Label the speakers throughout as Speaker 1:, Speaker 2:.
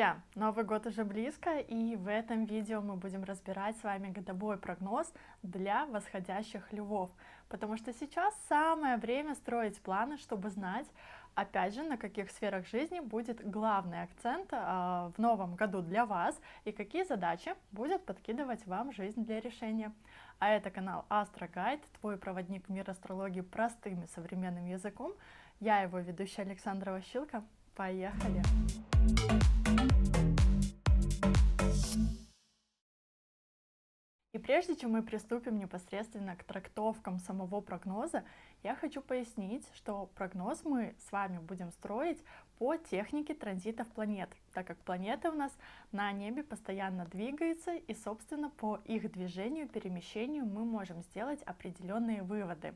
Speaker 1: Друзья, Новый год уже близко, и в этом видео мы будем разбирать с вами годовой прогноз для восходящих львов, потому что сейчас самое время строить планы, чтобы знать, опять же, на каких сферах жизни будет главный акцент в новом году для вас и какие задачи будет подкидывать вам жизнь для решения. А это канал Astro Guide, твой проводник в мир астрологии простым и современным языком. Я его ведущая Александра Ващилко. Поехали! И прежде чем мы приступим непосредственно к трактовкам самого прогноза, я хочу пояснить, что прогноз мы с вами будем строить по технике транзитов планет, так как планеты у нас на небе постоянно двигаются, и, собственно, по их движению, перемещению мы можем сделать определенные выводы.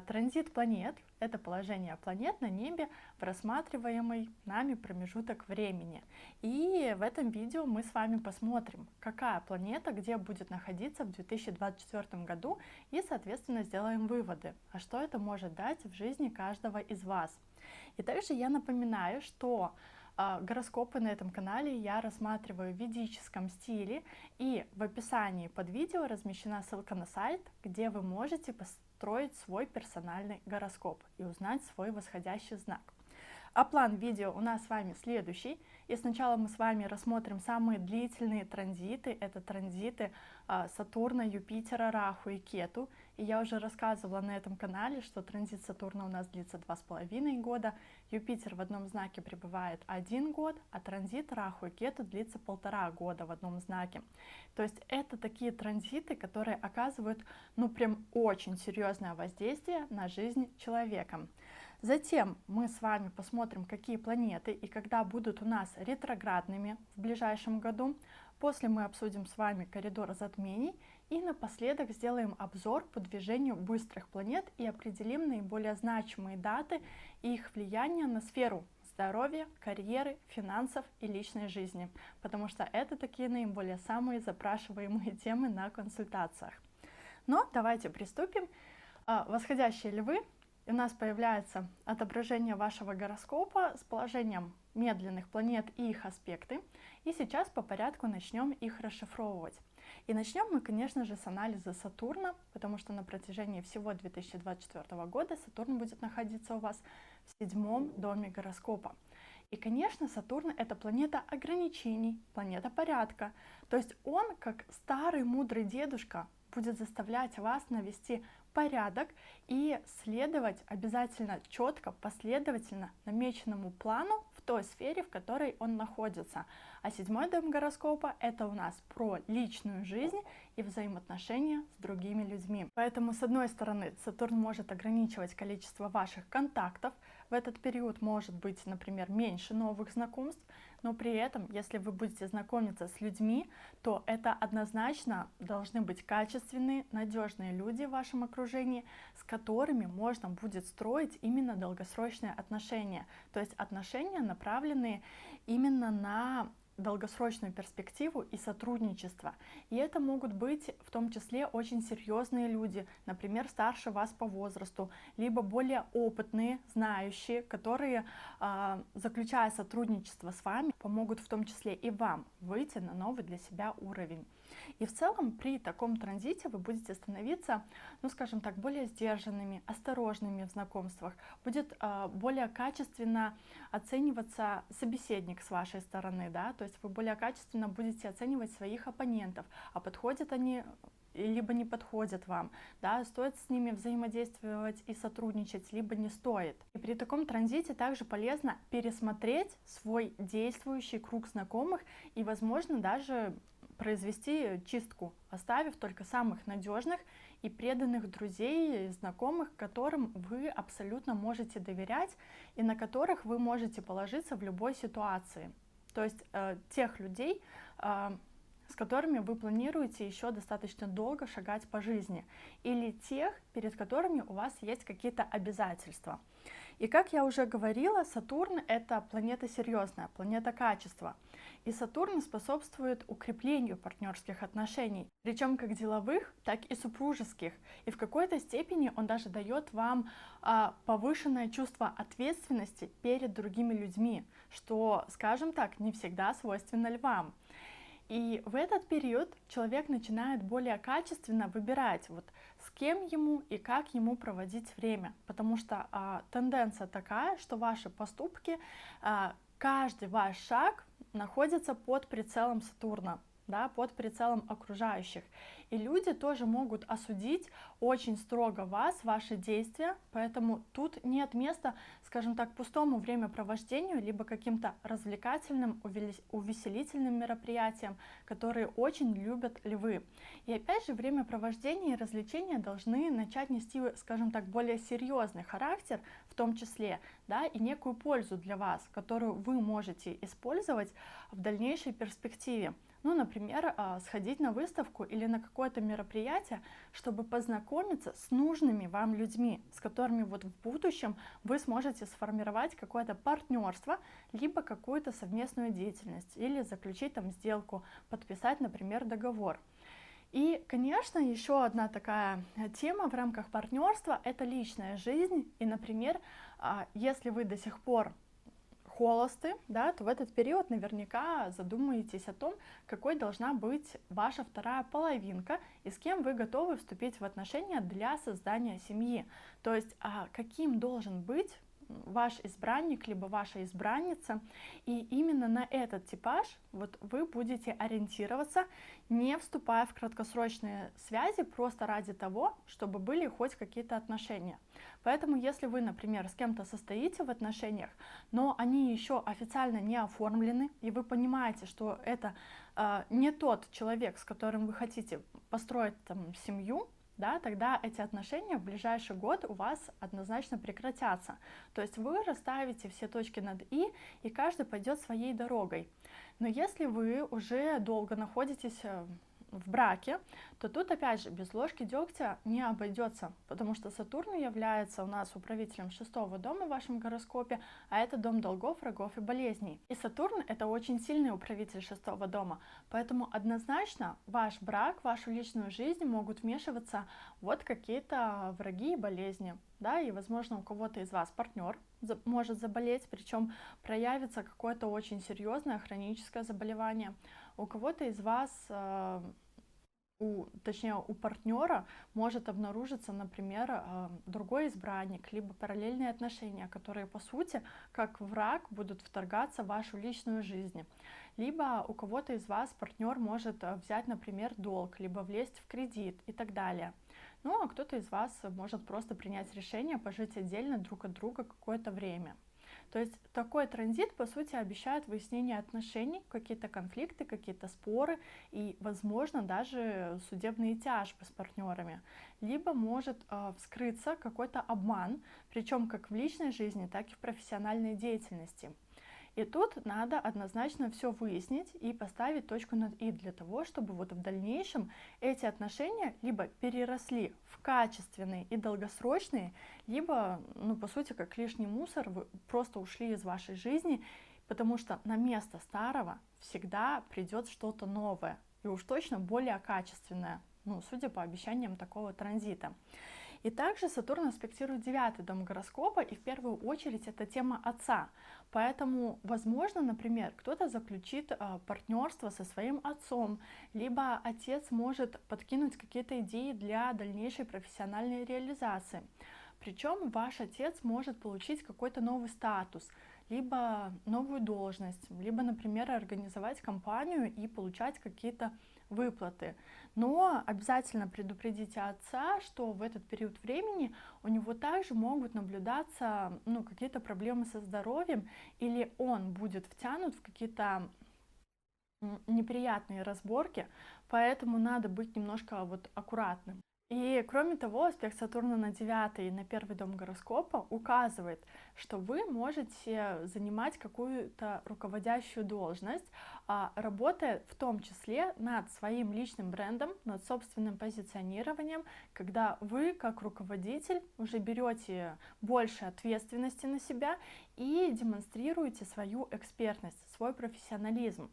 Speaker 1: Транзит планет — это положение планет на небе в рассматриваемый нами промежуток времени. И в этом видео мы с вами посмотрим, какая планета где будет находиться в 2024 году, и, соответственно, сделаем выводы, а что это может дать в жизни каждого из вас. И также я напоминаю, что гороскопы на этом канале я рассматриваю в ведическом стиле, и в описании под видео размещена ссылка на сайт, где вы можете построить свой персональный гороскоп и узнать свой восходящий знак. А план видео у нас с вами следующий. И сначала мы с вами рассмотрим самые длительные транзиты. Это транзиты Сатурна, Юпитера, Раху и Кету. И я уже рассказывала на этом канале, что транзит Сатурна у нас длится 2,5 года, Юпитер в одном знаке пребывает 1 год, а транзит Раху и Кету длится 1,5 года в одном знаке. То есть это такие транзиты, которые оказывают, прям очень серьезное воздействие на жизнь человека. Затем мы с вами посмотрим, какие планеты и когда будут у нас ретроградными в ближайшем году. После мы обсудим с вами коридор затмений и напоследок сделаем обзор по движению быстрых планет и определим наиболее значимые даты и их влияние на сферу здоровья, карьеры, финансов и личной жизни, потому что это такие наиболее самые запрашиваемые темы на консультациях. Но давайте приступим. Восходящие львы. У нас появляется отображение вашего гороскопа с положением медленных планет и их аспекты. И сейчас по порядку начнем их расшифровывать. И начнем мы, конечно же, с анализа Сатурна, потому что на протяжении всего 2024 года Сатурн будет находиться у вас в 7-м доме гороскопа. И, конечно, Сатурн — это планета ограничений, планета порядка. То есть он, как старый мудрый дедушка, будет заставлять вас навести порядок и следовать обязательно четко, последовательно намеченному плану в той сфере, в которой он находится. А 7-й дом гороскопа — это у нас про личную жизнь и взаимоотношения с другими людьми. Поэтому, с одной стороны, Сатурн может ограничивать количество ваших контактов. В этот период может быть, например, меньше новых знакомств, но при этом, если вы будете знакомиться с людьми, то это однозначно должны быть качественные, надежные люди в вашем окружении, с которыми можно будет строить именно долгосрочные отношения. То есть отношения, направленные именно на долгосрочную перспективу и сотрудничество. И это могут быть в том числе очень серьезные люди, например, старше вас по возрасту, либо более опытные, знающие, которые, заключая сотрудничество с вами, помогут в том числе и вам выйти на новый для себя уровень. И в целом при таком транзите вы будете становиться, скажем так, более сдержанными, осторожными в знакомствах, будет более качественно оцениваться собеседник с вашей стороны, да, то есть вы более качественно будете оценивать своих оппонентов, а подходят они либо не подходят вам, да, стоит с ними взаимодействовать и сотрудничать, либо не стоит. И при таком транзите также полезно пересмотреть свой действующий круг знакомых и, возможно, даже произвести чистку, оставив только самых надежных и преданных друзей и знакомых, которым вы абсолютно можете доверять и на которых вы можете положиться в любой ситуации. То есть тех людей, с которыми вы планируете еще достаточно долго шагать по жизни, или тех, перед которыми у вас есть какие-то обязательства. И как я уже говорила, Сатурн — это планета серьезная, планета качества. И Сатурн способствует укреплению партнерских отношений, причем как деловых, так и супружеских. И в какой-то степени он даже дает вам повышенное чувство ответственности перед другими людьми. что, скажем так, не всегда свойственно львам. И в этот период человек начинает более качественно выбирать, вот с кем ему и как ему проводить время, потому что тенденция такая, что ваши поступки, каждый ваш шаг находится под прицелом Сатурна, да, под прицелом окружающих. И люди тоже могут осудить очень строго вас, ваши действия, поэтому тут нет места, скажем так, пустому времяпровождению, либо каким-то развлекательным, увеселительным мероприятиям, которые очень любят львы. И опять же, времяпровождение и развлечения должны начать нести, скажем так, более серьезный характер, в том числе, да, и некую пользу для вас, которую вы можете использовать в дальнейшей перспективе. Ну, например, сходить на выставку или на какое-то мероприятие, чтобы познакомиться с нужными вам людьми, с которыми вот в будущем вы сможете сформировать какое-то партнерство, либо какую-то совместную деятельность, или заключить там сделку, подписать, например, договор. И, конечно, еще одна такая тема в рамках партнерства — это личная жизнь. И, например, если вы до сих пор холосты, да, то в этот период наверняка задумаетесь о том, какой должна быть ваша вторая половинка и с кем вы готовы вступить в отношения для создания семьи. То есть, каким должен быть ваш избранник либо ваша избранница, и именно на этот типаж вот вы будете ориентироваться, не вступая в краткосрочные связи просто ради того, чтобы были хоть какие-то отношения. Поэтому если вы, например, с кем-то состоите в отношениях, но они еще официально не оформлены, и вы понимаете, что это не тот человек, с которым вы хотите построить там семью, да, тогда эти отношения в ближайший год у вас однозначно прекратятся. То есть вы расставите все точки над и каждый пойдет своей дорогой. Но если вы уже долго находитесь в браке, то тут опять же без ложки дегтя не обойдется, потому что Сатурн является у нас управителем 6-го дома в вашем гороскопе, а это дом долгов, врагов и болезней. И Сатурн — это очень сильный управитель 6-го дома, поэтому однозначно ваш брак, вашу личную жизнь могут вмешиваться вот какие-то враги и болезни, да, и возможно у кого-то из вас партнер может заболеть, причем проявится какое-то очень серьезное хроническое заболевание. У кого-то из вас, точнее у партнера может обнаружиться, например, другой избранник, либо параллельные отношения, которые по сути как враг будут вторгаться в вашу личную жизнь. Либо у кого-то из вас партнер может взять, например, долг, либо влезть в кредит и так далее. Ну а кто-то из вас может просто принять решение пожить отдельно друг от друга какое-то время. То есть такой транзит, по сути, обещает выяснение отношений, какие-то конфликты, какие-то споры и, возможно, даже судебные тяжбы с партнерами. Либо может вскрыться какой-то обман, причем как в личной жизни, так и в профессиональной деятельности. И тут надо однозначно все выяснить и поставить точку над «и» для того, чтобы вот в дальнейшем эти отношения либо переросли в качественные и долгосрочные, либо, ну, по сути, как лишний мусор, вы просто ушли из вашей жизни, потому что на место старого всегда придет что-то новое, и уж точно более качественное, ну, судя по обещаниям такого транзита. И также Сатурн аспектирует 9-й дом гороскопа, и в первую очередь это тема отца. Поэтому, возможно, например, кто-то заключит партнерство со своим отцом, либо отец может подкинуть какие-то идеи для дальнейшей профессиональной реализации. Причем ваш отец может получить какой-то новый статус, либо новую должность, либо, например, организовать компанию и получать какие-то выплаты. Но обязательно предупредите отца, что в этот период времени у него также могут наблюдаться какие-то проблемы со здоровьем, или он будет втянут в какие-то неприятные разборки, поэтому надо быть немножко вот аккуратным. И кроме того, аспект Сатурна на 9 и на 1 дом гороскопа указывает, что вы можете занимать какую-то руководящую должность, работая в том числе над своим личным брендом, над собственным позиционированием, когда вы как руководитель уже берете больше ответственности на себя и демонстрируете свою экспертность, свой профессионализм.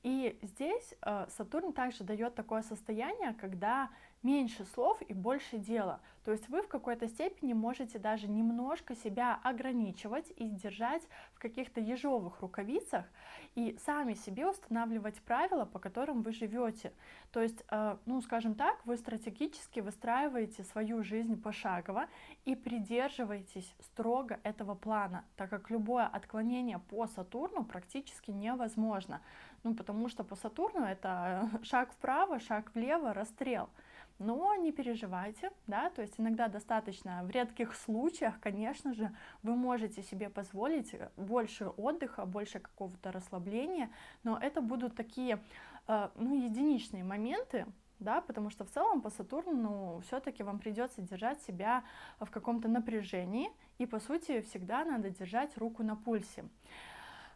Speaker 1: И здесь Сатурн также дает такое состояние, когда меньше слов и больше дела. То есть вы в какой-то степени можете даже немножко себя ограничивать и держать в каких-то ежовых рукавицах и сами себе устанавливать правила, по которым вы живете. То есть, ну, скажем так, вы стратегически выстраиваете свою жизнь пошагово и придерживаетесь строго этого плана, так как любое отклонение по Сатурну практически невозможно. Ну, потому что по Сатурну это шаг вправо, шаг влево, расстрел. Но не переживайте, да, то есть иногда достаточно, в редких случаях, конечно же, вы можете себе позволить больше отдыха, больше какого-то расслабления, но это будут такие, ну, единичные моменты, да, потому что в целом по Сатурну, ну, все-таки вам придется держать себя в каком-то напряжении, и по сути всегда надо держать руку на пульсе.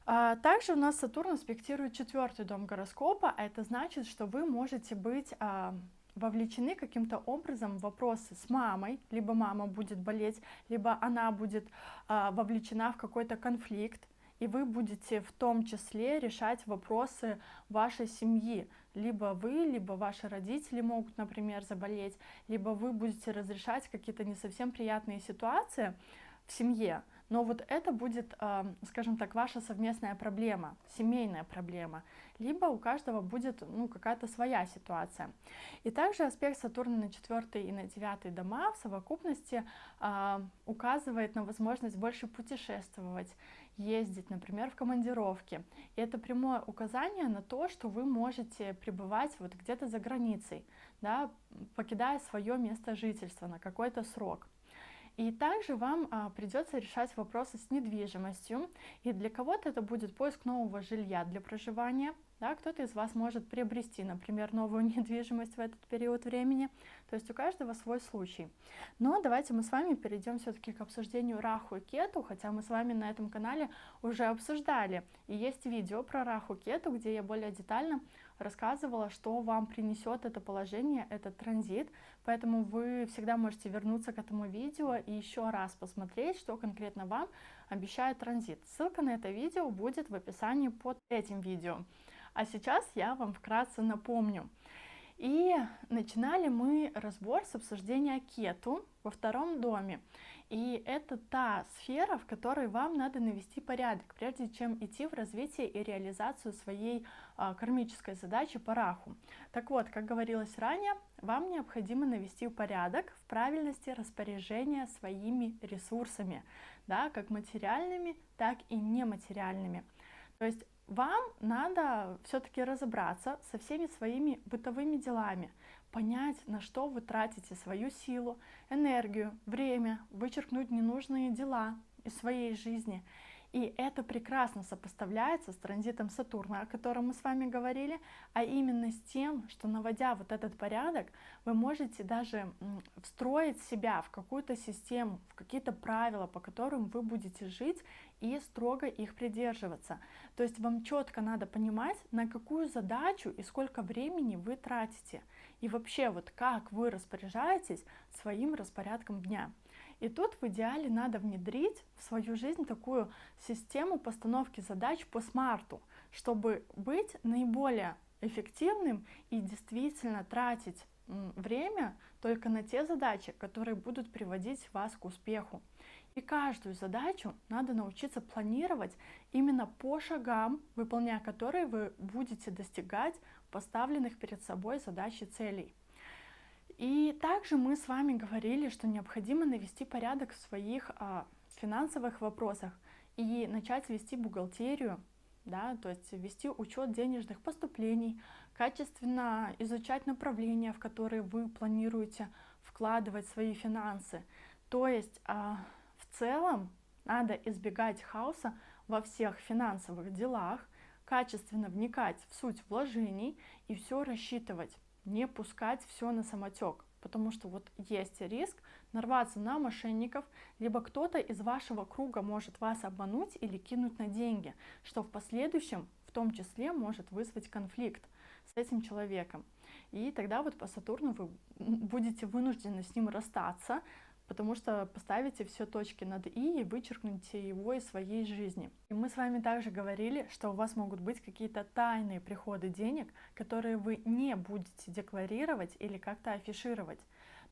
Speaker 1: Также у нас Сатурн аспектирует 4-й дом гороскопа, а это значит, что вы можете быть вовлечены каким-то образом в вопросы с мамой, либо мама будет болеть, либо она будет вовлечена в какой-то конфликт, и вы будете в том числе решать вопросы вашей семьи. Либо вы, либо ваши родители могут, например, заболеть, либо вы будете разрешать какие-то не совсем приятные ситуации в семье. Но вот это будет, скажем так, ваша совместная проблема, семейная проблема. Либо у каждого будет, ну, какая-то своя ситуация. И также аспект Сатурна на 4 и на 9 дома в совокупности указывает на возможность больше путешествовать, ездить, например, в командировки. И это прямое указание на то, что вы можете пребывать вот где-то за границей, да, покидая свое место жительства на какой-то срок. И также вам придется решать вопросы с недвижимостью, и для кого-то это будет поиск нового жилья для проживания, да, кто-то из вас может приобрести, например, новую недвижимость в этот период времени, то есть у каждого свой случай. Но давайте мы с вами перейдем все-таки к обсуждению Раху и Кету, хотя мы с вами на этом канале уже обсуждали, и есть видео про Раху и Кету, где я более детально рассказывала, что вам принесет это положение, этот транзит, поэтому вы всегда можете вернуться к этому видео и еще раз посмотреть, что конкретно вам обещает транзит. Ссылка на это видео будет в описании под этим видео. А сейчас я вам вкратце напомню. И начинали мы разбор с обсуждения Кету во 2-м доме. И это та сфера, в которой вам надо навести порядок, прежде чем идти в развитие и реализацию своей кармической задачи по Раху. Так вот, как говорилось ранее, вам необходимо навести порядок в правильности распоряжения своими ресурсами, да, как материальными, так и нематериальными. То есть вам надо все-таки разобраться со всеми своими бытовыми делами, понять, на что вы тратите свою силу, энергию, время, вычеркнуть ненужные дела из своей жизни. И это прекрасно сопоставляется с транзитом Сатурна, о котором мы с вами говорили, а именно с тем, что, наводя вот этот порядок, вы можете даже встроить себя в какую-то систему, в какие-то правила, по которым вы будете жить и строго их придерживаться. То есть вам четко надо понимать, на какую задачу и сколько времени вы тратите, и вообще вот как вы распоряжаетесь своим распорядком дня. И тут в идеале надо внедрить в свою жизнь такую систему постановки задач по смарту, чтобы быть наиболее эффективным и действительно тратить время только на те задачи, которые будут приводить вас к успеху. И каждую задачу надо научиться планировать именно по шагам, выполняя которые вы будете достигать поставленных перед собой задач и целей. И также мы с вами говорили, что необходимо навести порядок в своих финансовых вопросах и начать вести бухгалтерию, да, то есть вести учет денежных поступлений, качественно изучать направления, в которые вы планируете вкладывать свои финансы. То есть в целом надо избегать хаоса во всех финансовых делах, качественно вникать в суть вложений и все рассчитывать. Не пускать все на самотек, потому что вот есть риск нарваться на мошенников, либо кто-то из вашего круга может вас обмануть или кинуть на деньги, что в последующем в том числе может вызвать конфликт с этим человеком. И тогда вот по Сатурну вы будете вынуждены с ним расстаться, потому что поставите все точки над «и» и вычеркнете его из своей жизни. И мы с вами также говорили, что у вас могут быть какие-то тайные приходы денег, которые вы не будете декларировать или как-то афишировать.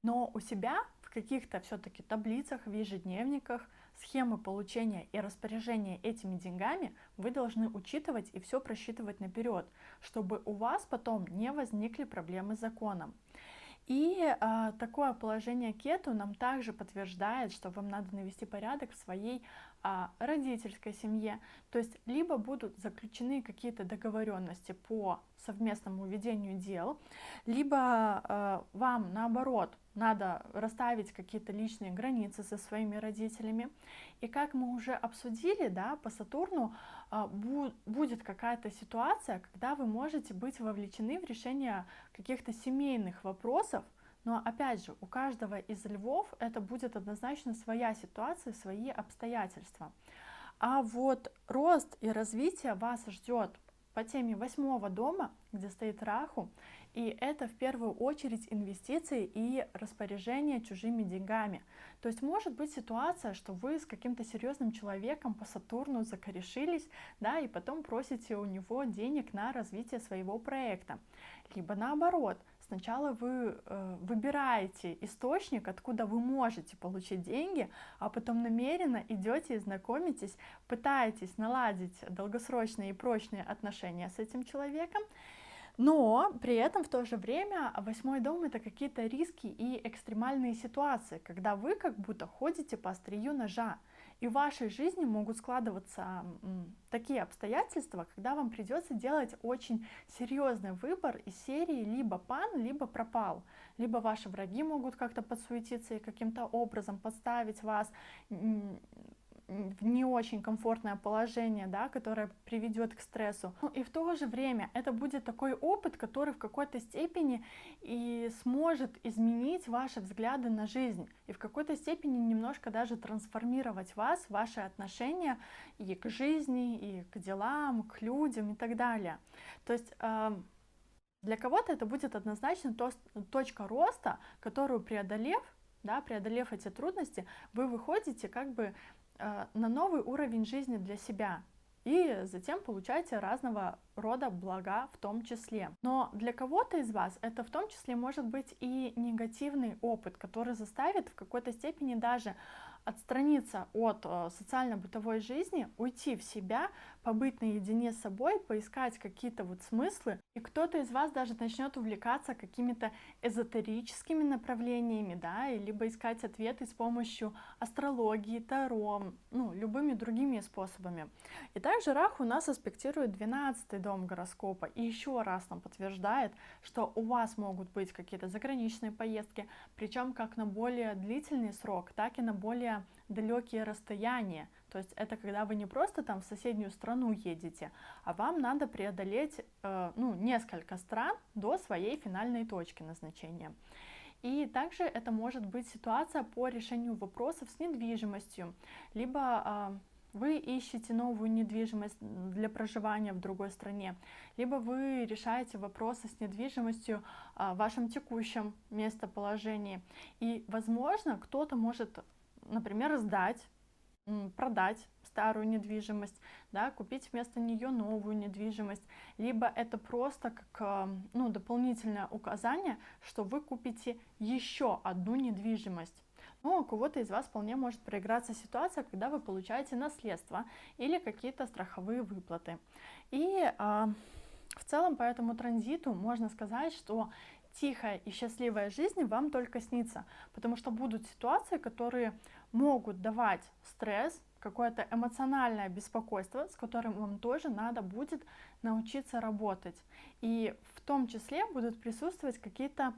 Speaker 1: Но у себя в каких-то все-таки таблицах, в ежедневниках, схемы получения и распоряжения этими деньгами вы должны учитывать и все просчитывать наперед, чтобы у вас потом не возникли проблемы с законом. И такое положение кету нам также подтверждает, что вам надо навести порядок в своей родительской семье. То есть либо будут заключены какие-то договоренности по совместному ведению дел, либо вам наоборот надо расставить какие-то личные границы со своими родителями. И как мы уже обсудили, да, по Сатурну будет какая-то ситуация, когда вы можете быть вовлечены в решение каких-то семейных вопросов, но опять же, у каждого из львов это будет однозначно своя ситуация, свои обстоятельства. А вот рост и развитие вас ждет по теме 8-го дома, где стоит Раху, и это в первую очередь инвестиции и распоряжение чужими деньгами. То есть может быть ситуация, что вы с каким-то серьезным человеком по Сатурну закорешились, да, и потом просите у него денег на развитие своего проекта. Либо наоборот, сначала вы выбираете источник, откуда вы можете получить деньги, а потом намеренно идете и знакомитесь, пытаетесь наладить долгосрочные и прочные отношения с этим человеком. Но при этом в то же время 8-й дом — это какие-то риски и экстремальные ситуации, когда вы как будто ходите по острию ножа. И в вашей жизни могут складываться такие обстоятельства, когда вам придется делать очень серьезный выбор из серии либо пан, либо пропал. Либо ваши враги могут как-то подсуетиться и каким-то образом подставить вас в не очень комфортное положение, да, которое приведет к стрессу. Ну, и в то же время это будет такой опыт, который в какой-то степени и сможет изменить ваши взгляды на жизнь, и в какой-то степени немножко даже трансформировать вас, ваши отношения и к жизни, и к делам, к людям и так далее. То есть для кого-то это будет однозначно точка роста, которую преодолев эти трудности, вы выходите как бы на новый уровень жизни для себя и затем получаете разного рода блага в том числе. Но для кого-то из вас это в том числе может быть и негативный опыт, который заставит в какой-то степени даже отстраниться от социально-бытовой жизни, уйти в себя, побыть наедине с собой, поискать какие-то вот смыслы. И кто-то из вас даже начнет увлекаться какими-то эзотерическими направлениями, да, и либо искать ответы с помощью астрологии, таро, ну, любыми другими способами. И также Раху у нас аспектирует 12-й дом гороскопа и еще раз нам подтверждает, что у вас могут быть какие-то заграничные поездки, причем как на более длительный срок, так и на более далекие расстояния. То есть это когда вы не просто там в соседнюю страну едете, а вам надо преодолеть несколько стран до своей финальной точки назначения. И также это может быть ситуация по решению вопросов с недвижимостью, либо вы ищете новую недвижимость для проживания в другой стране, либо вы решаете вопросы с недвижимостью в вашем текущем местоположении. И, возможно, кто-то может, например, сдать, продать старую недвижимость, да, купить вместо нее новую недвижимость, либо это просто как дополнительное указание, что вы купите еще одну недвижимость. Но у кого-то из вас вполне может проиграться ситуация, когда вы получаете наследство или какие-то страховые выплаты. И в целом по этому транзиту можно сказать, что тихая и счастливая жизнь вам только снится, потому что будут ситуации, которые могут давать стресс, какое-то эмоциональное беспокойство, с которым вам тоже надо будет научиться работать. И в том числе будут присутствовать какие-то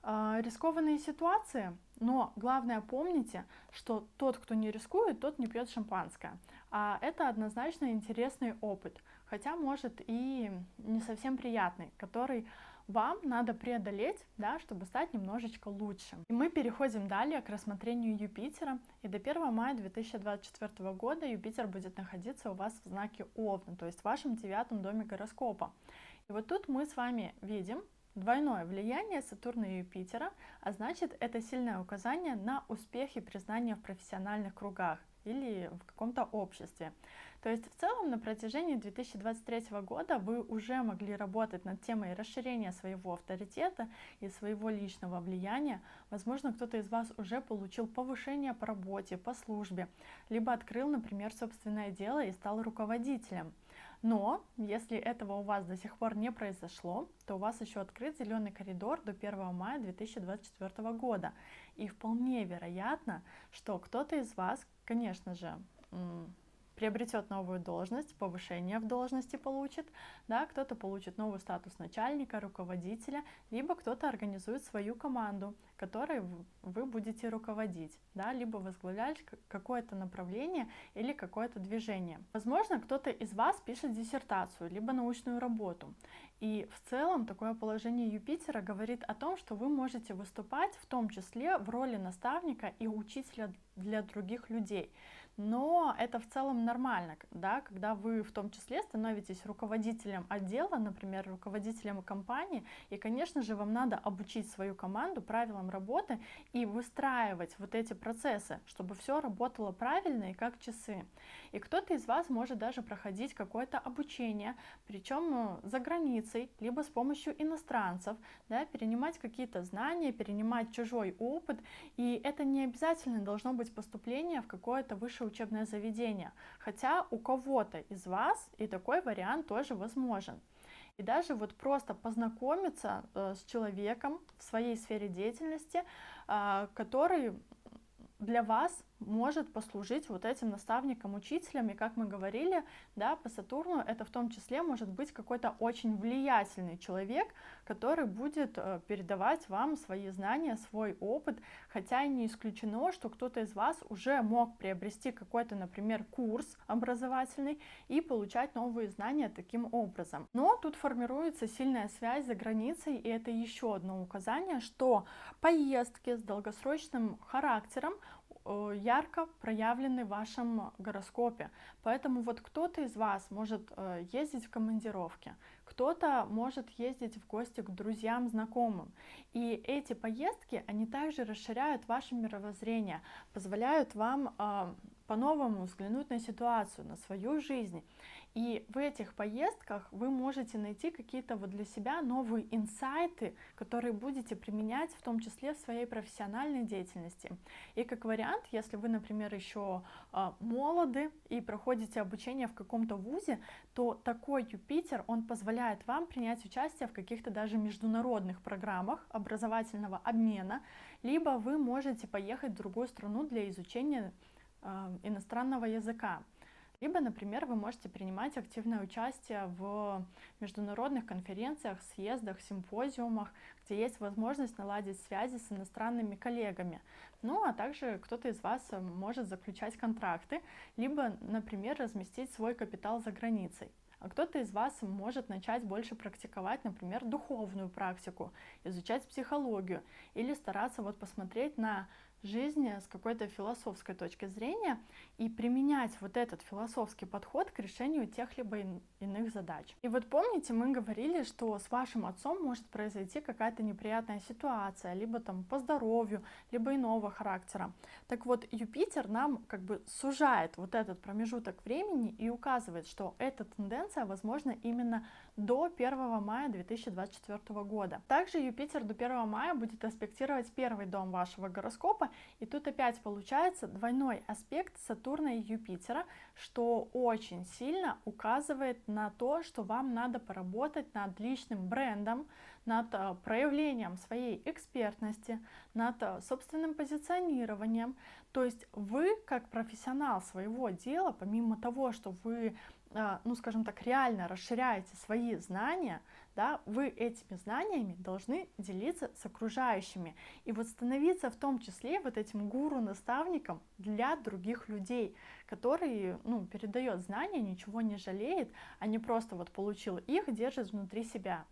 Speaker 1: рискованные ситуации, но главное помните, что тот, кто не рискует, тот не пьет шампанское. А это однозначно интересный опыт, хотя может и не совсем приятный, который вам надо преодолеть, да, чтобы стать немножечко лучше. И мы переходим далее к рассмотрению Юпитера. И до 1 мая 2024 года Юпитер будет находиться у вас в знаке Овна, то есть в вашем 9-м доме гороскопа. И вот тут мы с вами видим, двойное влияние Сатурна и Юпитера, а значит, это сильное указание на успех и признание в профессиональных кругах или в каком-то обществе. То есть в целом на протяжении 2023 года вы уже могли работать над темой расширения своего авторитета и своего личного влияния. Возможно, кто-то из вас уже получил повышение по работе, по службе, либо открыл, например, собственное дело и стал руководителем. Но если этого у вас до сих пор не произошло, то у вас еще открыт зеленый коридор до 1 мая 2024 года. И вполне вероятно, что кто-то из вас, конечно же, приобретет новую должность, повышение в должности получит, да, кто-то получит новый статус начальника, руководителя, либо кто-то организует свою команду, которой вы будете руководить, да, либо возглавлять какое-то направление или какое-то движение. Возможно, кто-то из вас пишет диссертацию, либо научную работу. И в целом такое положение Юпитера говорит о том, что вы можете выступать в том числе в роли наставника и учителя для других людей. Но это в целом нормально, да, когда вы в том числе становитесь руководителем отдела, например, руководителем компании, и, конечно же, вам надо обучить свою команду правилам работы и выстраивать вот эти процессы, чтобы все работало правильно и как часы. И кто-то из вас может даже проходить какое-то обучение, причем за границей, либо с помощью иностранцев, да, перенимать какие-то знания, перенимать чужой опыт, и это не обязательно должно быть поступление в какое-то высшее учебное заведение, хотя у кого-то из вас и такой вариант тоже возможен. И даже вот просто познакомиться с человеком в своей сфере деятельности, который для вас может послужить вот этим наставником, учителем, и как мы говорили, да, по Сатурну это в том числе может быть какой-то очень влиятельный человек, который будет передавать вам свои знания, свой опыт, хотя и не исключено, что кто-то из вас уже мог приобрести какой-то, например, курс образовательный и получать новые знания таким образом. Но тут формируется сильная связь за границей, и это еще одно указание, что поездки с долгосрочным характером ярко проявлены в вашем гороскопе. Поэтому вот кто-то из вас может ездить в командировки, кто-то может ездить в гости к друзьям, знакомым. И эти поездки, они также расширяют ваше мировоззрение, позволяют вам по-новому взглянуть на ситуацию, на свою жизнь. И в этих поездках вы можете найти какие-то вот для себя новые инсайты, которые будете применять в том числе в своей профессиональной деятельности. И как вариант, если вы, например, еще молоды и проходите обучение в каком-то вузе, то такой Юпитер, он позволяет вам принять участие в каких-то даже международных программах образовательного обмена, либо вы можете поехать в другую страну для изучения иностранного языка. Либо, например, вы можете принимать активное участие в международных конференциях, съездах, симпозиумах, где есть возможность наладить связи с иностранными коллегами. Ну, а также кто-то из вас может заключать контракты, либо, например, разместить свой капитал за границей. А кто-то из вас может начать больше практиковать, например, духовную практику, изучать психологию или стараться вот посмотреть на жизнь с какой-то философской точки зрения и применять вот этот философский подход к решению тех либо иных задач. И вот помните, мы говорили, что с вашим отцом может произойти какая-то неприятная ситуация, либо там по здоровью, либо иного характера. Так вот, Юпитер нам как бы сужает вот этот промежуток времени и указывает, что эта тенденция возможна именно до 1 мая 2024 года. Также Юпитер до 1 мая будет аспектировать первый дом вашего гороскопа, и тут опять получается двойной аспект Сатурна и Юпитера, что очень сильно указывает на то, что вам надо поработать над личным брендом, над проявлением своей экспертности, над собственным позиционированием. То есть вы, как профессионал своего дела, помимо того, что вы, ну скажем так, реально расширяете свои знания, да, вы этими знаниями должны делиться с окружающими и вот становиться в том числе вот этим гуру-наставником для других людей, который, ну, передает знания, ничего не жалеет, а не просто вот получил их, держит внутри себя.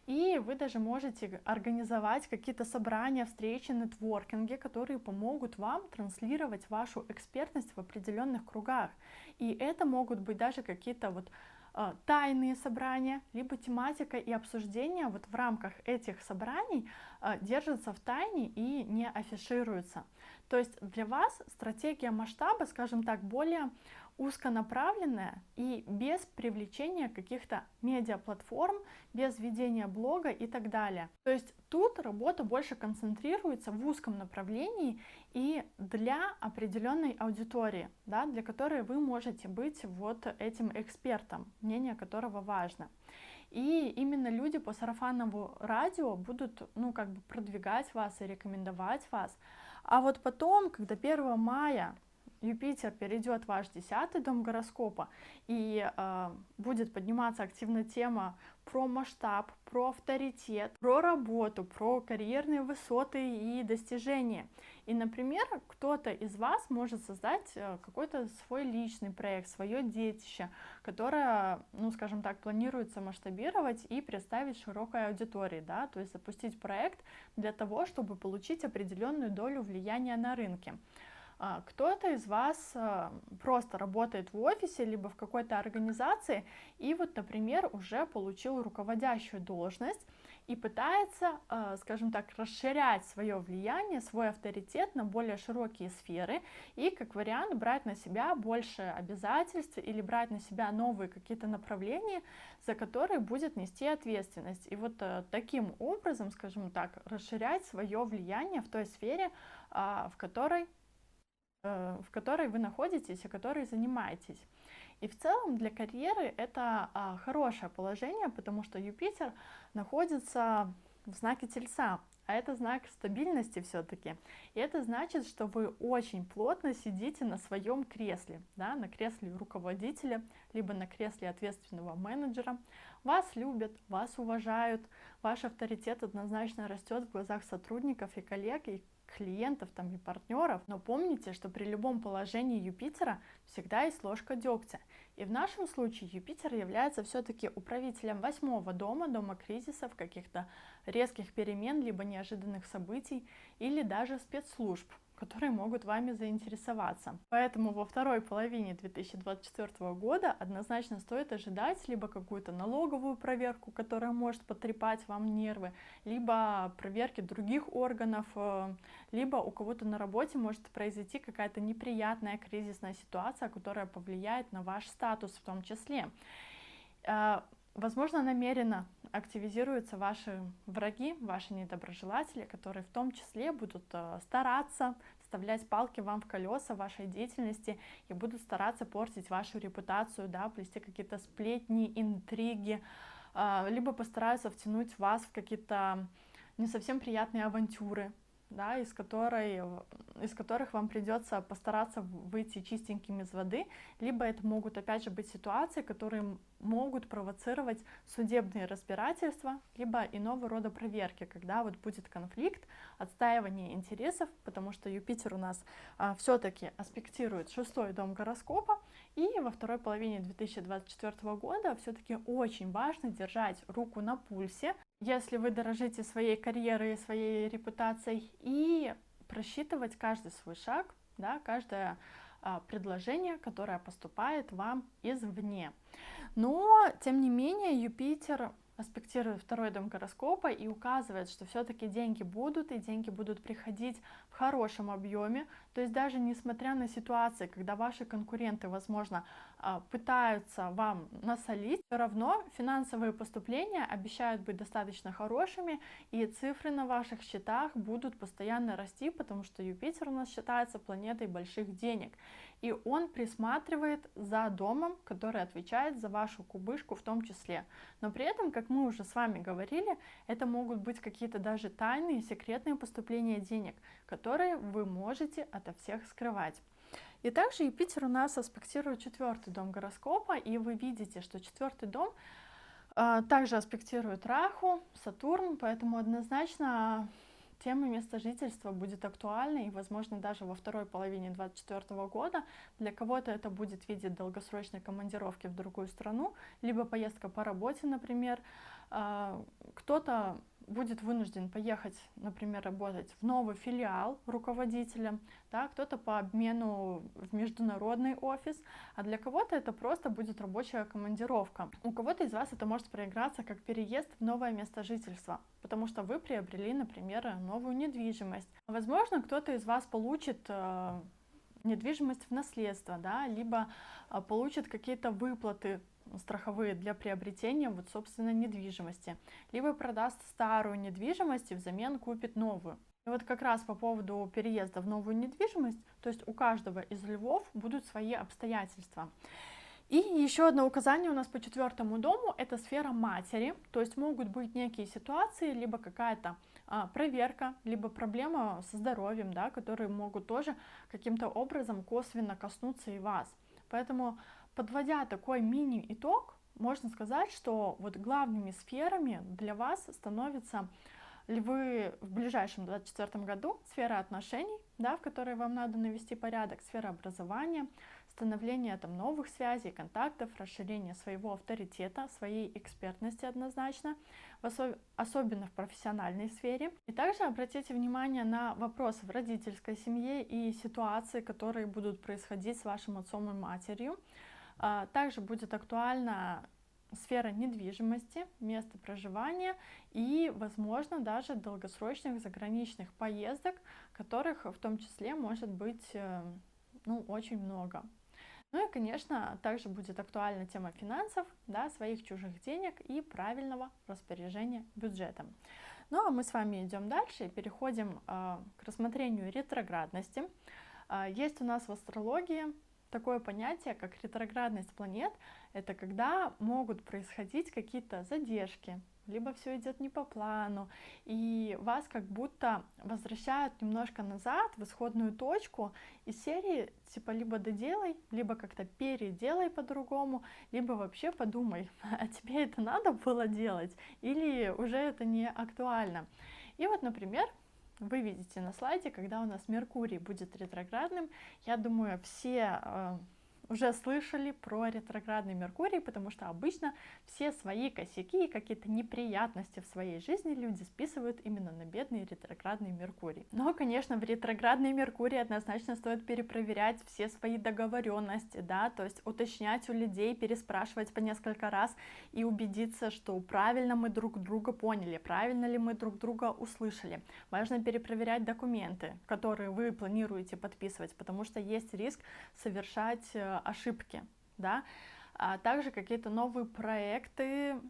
Speaker 1: И вы даже можете организовать какие-то собрания, встречи, нетворкинги, которые помогут вам транслировать вашу экспертность в определенных кругах. И это могут быть даже какие-то вот тайные собрания, либо тематика и обсуждение вот в рамках этих собраний держится в тайне и не афишируется. То есть для вас стратегия масштаба, скажем так, более узконаправленная и без привлечения каких-то медиаплатформ, без ведения блога и так далее. То есть тут работа больше концентрируется в узком направлении и для определенной аудитории, да, для которой вы можете быть вот этим экспертом, мнение которого важно. И именно люди по сарафанному радио будут, ну, как бы продвигать вас и рекомендовать вас. А вот потом, когда 1 мая Юпитер перейдет в ваш 10-й дом гороскопа, и будет подниматься активно тема про масштаб, про авторитет, про работу, про карьерные высоты и достижения. И, например, кто-то из вас может создать какой-то свой личный проект, свое детище, которое, ну, скажем так, планируется масштабировать и представить широкой аудитории, да, то есть запустить проект для того, чтобы получить определенную долю влияния на рынке. Кто-то из вас просто работает в офисе, либо в какой-то организации, и вот, например, уже получил руководящую должность и пытается, скажем так, расширять свое влияние, свой авторитет на более широкие сферы и, как вариант, брать на себя больше обязательств или брать на себя новые какие-то направления, за которые будет нести ответственность. И вот таким образом, скажем так, расширять свое влияние в той сфере, в которой вы находитесь и которой занимаетесь. И в целом для карьеры это хорошее положение, потому что Юпитер находится в знаке Тельца, а это знак стабильности все-таки. И это значит, что вы очень плотно сидите на своем кресле, да, на кресле руководителя, либо на кресле ответственного менеджера. Вас любят, вас уважают, ваш авторитет однозначно растет в глазах сотрудников и коллег, и клиентов там и партнеров, но помните, что при любом положении Юпитера всегда есть ложка дегтя. И в нашем случае Юпитер является все-таки управителем 8-го дома, дома кризисов, каких-то резких перемен, либо неожиданных событий, или даже спецслужб, которые могут вами заинтересоваться. Поэтому во второй половине 2024 года однозначно стоит ожидать либо какую-то налоговую проверку, которая может потрепать вам нервы, либо проверки других органов, либо у кого-то на работе может произойти какая-то неприятная кризисная ситуация, которая повлияет на ваш статус в том числе. Возможно, намеренно активизируются ваши враги, ваши недоброжелатели, которые в том числе будут стараться вставлять палки вам в колеса вашей деятельности и будут стараться портить вашу репутацию, да, плести какие-то сплетни, интриги, либо постараются втянуть вас в какие-то не совсем приятные авантюры, да, из которых вам придется постараться выйти чистеньким из воды, либо это могут опять же быть ситуации, которые могут провоцировать судебные разбирательства, либо иного рода проверки, когда вот будет конфликт, отстаивание интересов, потому что Юпитер у нас все-таки аспектирует 6-й дом гороскопа, и во второй половине 2024 года все-таки очень важно держать руку на пульсе, если вы дорожите своей карьерой и своей репутацией, и просчитывать каждый свой шаг, да, каждое предложение, которое поступает вам извне. Но, тем не менее, Юпитер аспектирует 2-й дом гороскопа и указывает, что все-таки деньги будут, и деньги будут приходить в хорошем объеме. То есть даже несмотря на ситуации, когда ваши конкуренты, возможно, пытаются вам насолить, все равно финансовые поступления обещают быть достаточно хорошими, и цифры на ваших счетах будут постоянно расти, потому что Юпитер у нас считается планетой больших денег. И он присматривает за домом, который отвечает за вашу кубышку в том числе. Но при этом, как мы уже с вами говорили, это могут быть какие-то даже тайные, секретные поступления денег, которые вы можете ото всех скрывать. И также Юпитер у нас аспектирует 4-й дом гороскопа, и вы видите, что 4-й дом также аспектирует Раху, Сатурн, поэтому однозначно тема места жительства будет актуальна и, возможно, даже во второй половине 2024 года. Для кого-то это будет в виде долгосрочной командировки в другую страну, либо поездка по работе, например. Кто-то будет вынужден поехать, например, работать в новый филиал руководителя, да, кто-то по обмену в международный офис, а для кого-то это просто будет рабочая командировка. У кого-то из вас это может проиграться как переезд в новое место жительства, потому что вы приобрели, например, новую недвижимость. Возможно, кто-то из вас получит недвижимость в наследство, да, либо получит какие-то выплаты страховые для приобретения вот собственной недвижимости, либо продаст старую недвижимость и взамен купит новую. И вот как раз по поводу переезда в новую недвижимость, то есть у каждого из львов будут свои обстоятельства. И еще одно указание у нас по 4-му дому — это сфера матери, то есть могут быть некие ситуации, либо какая-то проверка, либо проблема со здоровьем, да, которые могут тоже каким-то образом косвенно коснуться и вас. Поэтому, подводя такой мини-итог, можно сказать, что вот главными сферами для вас становятся львы в ближайшем 2024 году: сфера отношений, да, в которой вам надо навести порядок, сфера образования, становление там новых связей, контактов, расширение своего авторитета, своей экспертности однозначно, особенно в профессиональной сфере. И также обратите внимание на вопросы в родительской семье и ситуации, которые будут происходить с вашим отцом и матерью. Также будет актуальна сфера недвижимости, место проживания и, возможно, даже долгосрочных заграничных поездок, которых в том числе может быть очень много. Ну и, конечно, также будет актуальна тема финансов, да, своих чужих денег и правильного распоряжения бюджетом. Ну а мы с вами идем дальше и переходим к рассмотрению ретроградности. Есть у нас в астрологии такое понятие, как ретроградность планет. Это когда могут происходить какие-то задержки, либо все идет не по плану, и вас как будто возвращают немножко назад в исходную точку из серии типа либо доделай, либо как-то переделай по-другому, либо вообще подумай, а тебе это надо было делать или уже это не актуально. И вот, например, вы видите на слайде, когда у нас Меркурий будет ретроградным. Я думаю, все уже слышали про ретроградный Меркурий, потому что обычно все свои косяки и какие-то неприятности в своей жизни люди списывают именно на бедный ретроградный Меркурий. Но, конечно, в ретроградный Меркурий однозначно стоит перепроверять все свои договоренности, да, то есть уточнять у людей, переспрашивать по несколько раз и убедиться, что правильно мы друг друга поняли, правильно ли мы друг друга услышали. Важно перепроверять документы, которые вы планируете подписывать, потому что есть риск совершать ошибки, да, а также какие-то новые проекты,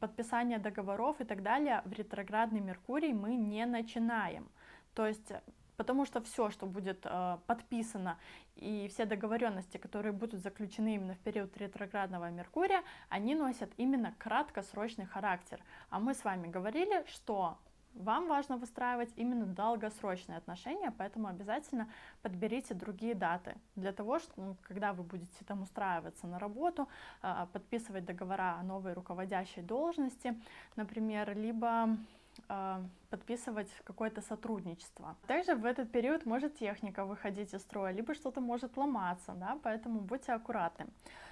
Speaker 1: подписание договоров и так далее в ретроградный Меркурий мы не начинаем, то есть потому что все, что будет подписано и все договоренности, которые будут заключены именно в период ретроградного Меркурия, они носят именно краткосрочный характер, а мы с вами говорили, что вам важно выстраивать именно долгосрочные отношения, поэтому обязательно подберите другие даты для того, что когда вы будете там устраиваться на работу, подписывать договора о новой руководящей должности, например, либо подписывать какое-то сотрудничество. Также в этот период может техника выходить из строя, либо что-то может ломаться, да, поэтому будьте аккуратны.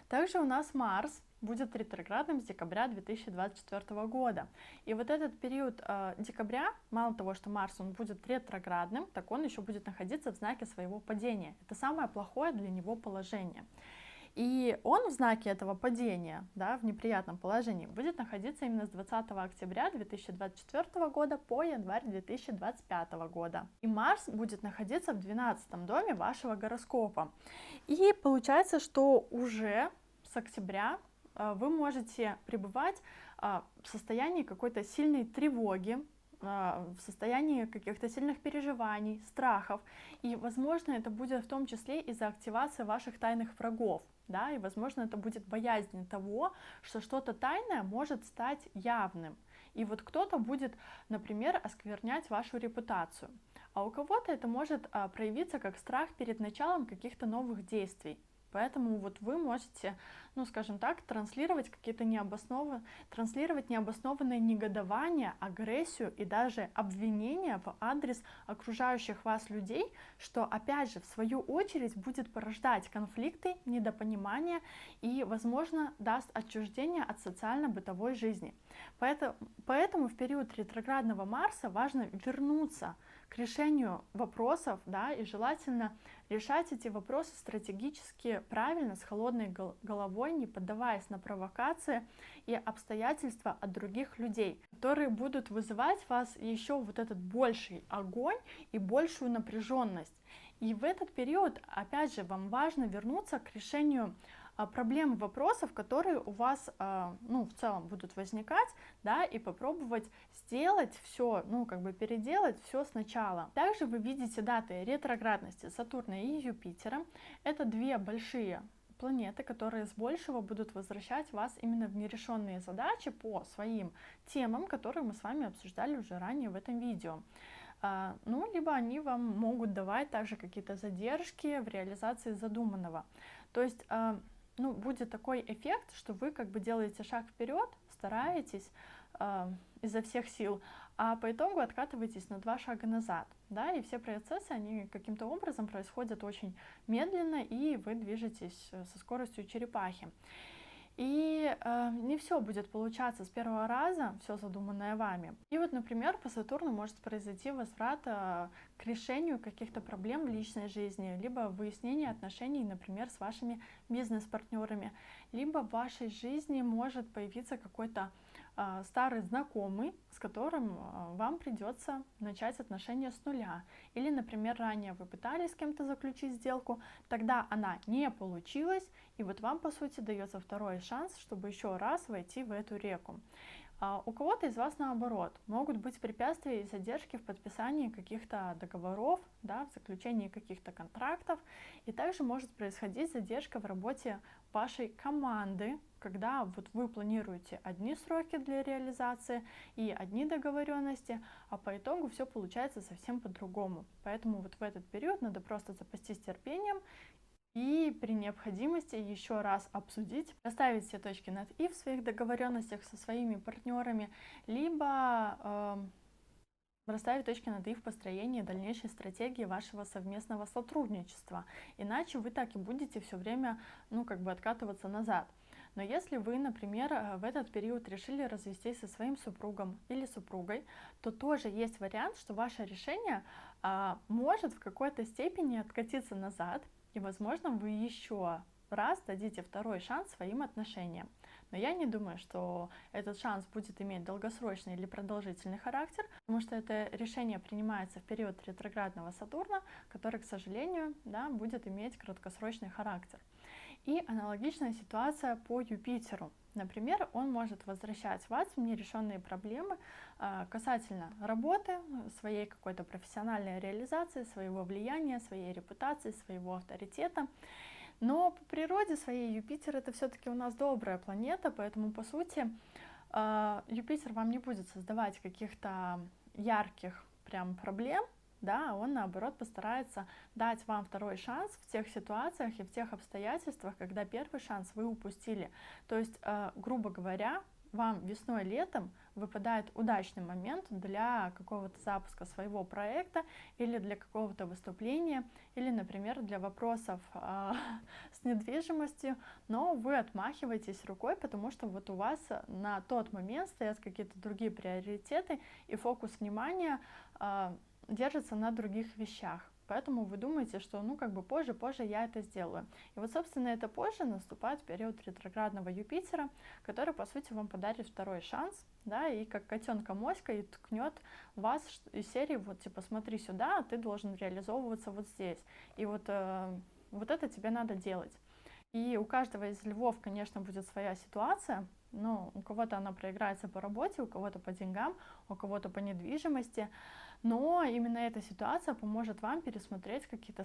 Speaker 1: Также у нас Марс будет ретроградным с декабря 2024 года. И вот этот период декабря, мало того, что Марс он будет ретроградным, так он еще будет находиться в знаке своего падения. Это самое плохое для него положение. И он в знаке этого падения, да, в неприятном положении, будет находиться именно с 20 октября 2024 года по январь 2025 года. И Марс будет находиться в 12 доме вашего гороскопа. И получается, что уже с октября вы можете пребывать в состоянии какой-то сильной тревоги, в состоянии каких-то сильных переживаний, страхов. И, возможно, это будет в том числе из-за активации ваших тайных врагов. Да, и, возможно, это будет боязнь того, что что-то тайное может стать явным. И вот кто-то будет, например, осквернять вашу репутацию. А у кого-то это может проявиться как страх перед началом каких-то новых действий. Поэтому вот вы можете ну, скажем так, транслировать необоснованное негодование, агрессию и даже обвинения в адрес окружающих вас людей, что, опять же, в свою очередь будет порождать конфликты, недопонимания и, возможно, даст отчуждение от социально-бытовой жизни. Поэтому в период ретроградного Марса важно вернуться к решению вопросов, да, и желательно решать эти вопросы стратегически правильно, с холодной головой, не поддаваясь на провокации и обстоятельства от других людей, которые будут вызывать в вас еще вот этот больший огонь и большую напряженность. И в этот период, опять же, вам важно вернуться к решению проблем и вопросов, которые у вас, ну, в целом будут возникать, да, и попробовать сделать все, ну, как бы переделать все сначала. Также вы видите даты ретроградности Сатурна и Юпитера. Это две большие планеты, которые с большего будут возвращать вас именно в нерешенные задачи по своим темам, которые мы с вами обсуждали уже ранее в этом видео. Ну, либо они вам могут давать также какие-то задержки в реализации задуманного. То есть ну, будет такой эффект, что вы как бы делаете шаг вперед, стараетесь изо всех сил, а по итогу откатываетесь на 2 шага назад, да, и все процессы, они каким-то образом происходят очень медленно, и вы движетесь со скоростью черепахи. И не все будет получаться с первого раза, все задуманное вами. И вот, например, по Сатурну может произойти возврат к решению каких-то проблем в личной жизни, либо выяснение отношений, например, с вашими бизнес-партнерами, либо в вашей жизни может появиться какой-то старый знакомый, с которым вам придется начать отношения с нуля. Или, например, ранее вы пытались с кем-то заключить сделку, тогда она не получилась, и вот вам, по сути, дается второй шанс, чтобы еще раз войти в эту реку. У кого-то из вас наоборот, могут быть препятствия и задержки в подписании каких-то договоров, да, в заключении каких-то контрактов, и также может происходить задержка в работе вашей команды, когда вот вы планируете одни сроки для реализации и одни договоренности, а по итогу все получается совсем по-другому. Поэтому вот в этот период надо просто запастись терпением и при необходимости еще раз обсудить, расставить все точки над «и» в своих договоренностях со своими партнерами, либо расставить точки над «и» в построении дальнейшей стратегии вашего совместного сотрудничества. Иначе вы так и будете все время, ну, как бы откатываться назад. Но если вы, например, в этот период решили развестись со своим супругом или супругой, то тоже есть вариант, что ваше решение может в какой-то степени откатиться назад, и, возможно, вы еще раз дадите второй шанс своим отношениям. Но я не думаю, что этот шанс будет иметь долгосрочный или продолжительный характер, потому что это решение принимается в период ретроградного Сатурна, который, к сожалению, да, будет иметь краткосрочный характер. И аналогичная ситуация по Юпитеру. Например, он может возвращать вас в нерешенные проблемы касательно работы, своей какой-то профессиональной реализации, своего влияния, своей репутации, своего авторитета. Но по природе своей Юпитер это все-таки у нас добрая планета, поэтому по сути Юпитер вам не будет создавать каких-то ярких прям проблем, да, он наоборот постарается дать вам второй шанс в тех ситуациях и в тех обстоятельствах, когда первый шанс вы упустили. То есть, грубо говоря, вам весной-летом выпадает удачный момент для какого-то запуска своего проекта или для какого-то выступления, или, например, для вопросов с недвижимостью, но вы отмахиваетесь рукой, потому что вот у вас на тот момент стоят какие-то другие приоритеты, и фокус внимания держится на других вещах. Поэтому вы думаете, что ну как бы позже я это сделаю. И вот, собственно, это позже наступает период ретроградного Юпитера, который, по сути, вам подарит второй шанс, да, и как котенка моська и ткнет вас из серии, вот типа смотри сюда, а ты должен реализовываться вот здесь. И вот это тебе надо делать. И у каждого из львов, конечно, будет своя ситуация, но у кого-то она проиграется по работе, у кого-то по деньгам, у кого-то по недвижимости. Но именно эта ситуация поможет вам пересмотреть какие-то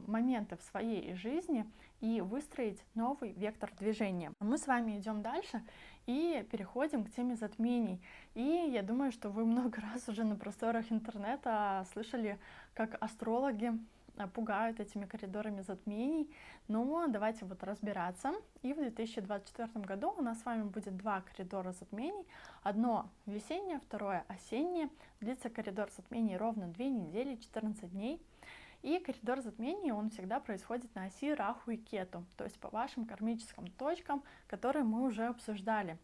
Speaker 1: моменты в своей жизни и выстроить новый вектор движения. Мы с вами идем дальше и переходим к теме затмений. И я думаю, что вы много раз уже на просторах интернета слышали, как астрологи пугают этими коридорами затмений, но давайте вот разбираться. И в 2024 году у нас с вами будет два коридора затмений. Одно весеннее, второе осеннее. Длится коридор затмений ровно 2 недели, 14 дней. И коридор затмений, он всегда происходит на оси Раху и Кету, то есть по вашим кармическим точкам, которые мы уже обсуждали.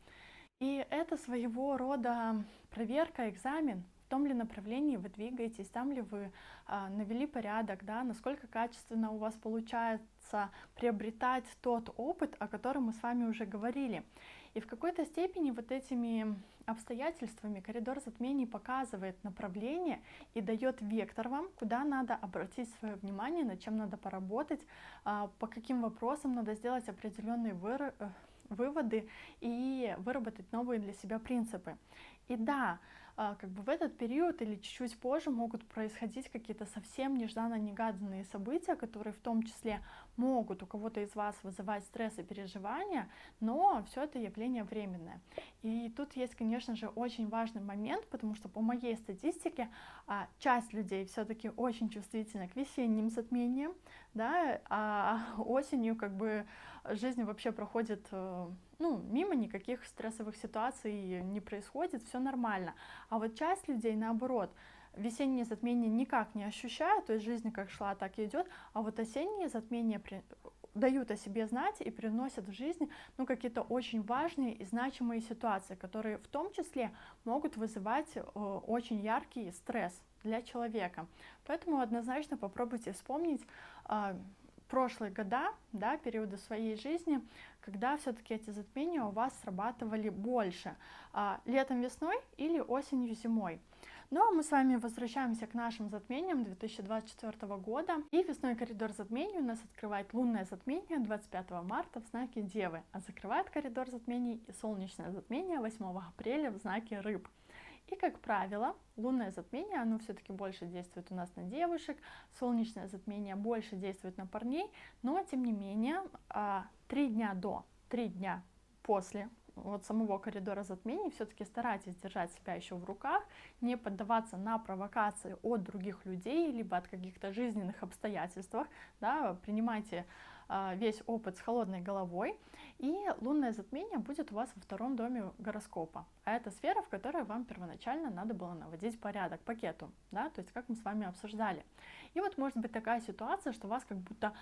Speaker 1: И это своего рода проверка, экзамен, в том ли направлении вы двигаетесь, там ли вы навели порядок, да, насколько качественно у вас получается приобретать тот опыт, о котором мы с вами уже говорили. И в какой-то степени вот этими обстоятельствами коридор затмений показывает направление и дает вектор вам, куда надо обратить свое внимание, над чем надо поработать, по каким вопросам надо сделать определенные выводы и выработать новые для себя принципы. И да, как бы в этот период или чуть-чуть позже могут происходить какие-то совсем нежданно-негаданные события, которые в том числе могут у кого-то из вас вызывать стресс и переживания, но все это явление временное. И тут есть, конечно же, очень важный момент, потому что по моей статистике часть людей все-таки очень чувствительна к весенним затмениям, да, а осенью как бы жизнь вообще проходит мимо, никаких стрессовых ситуаций не происходит, все нормально. А вот часть людей, наоборот, весенние затмения никак не ощущают, то есть жизнь как шла, так и идет, а вот осенние затмения дают о себе знать и приносят в жизнь какие-то очень важные и значимые ситуации, которые в том числе могут вызывать очень яркий стресс для человека. Поэтому однозначно попробуйте вспомнить прошлые года, да, периоды своей жизни, когда все-таки эти затмения у вас срабатывали больше, летом, весной или осенью, зимой. Ну а мы с вами возвращаемся к нашим затмениям 2024 года. И весной коридор затмений у нас открывает лунное затмение 25 марта в знаке Девы, а закрывает коридор затмений и солнечное затмение 8 апреля в знаке Рыб. И, как правило, лунное затмение, оно все-таки больше действует у нас на девушек, солнечное затмение больше действует на парней, но, тем не менее, 3 дня до, 3 дня после вот самого коридора затмений все-таки старайтесь держать себя еще в руках, не поддаваться на провокации от других людей, либо от каких-то жизненных обстоятельств, да, принимайте весь опыт с холодной головой, и лунное затмение будет у вас во втором доме гороскопа. А это сфера, в которой вам первоначально надо было наводить порядок по Кету, да, то есть как мы с вами обсуждали. И вот может быть такая ситуация, что вас как будто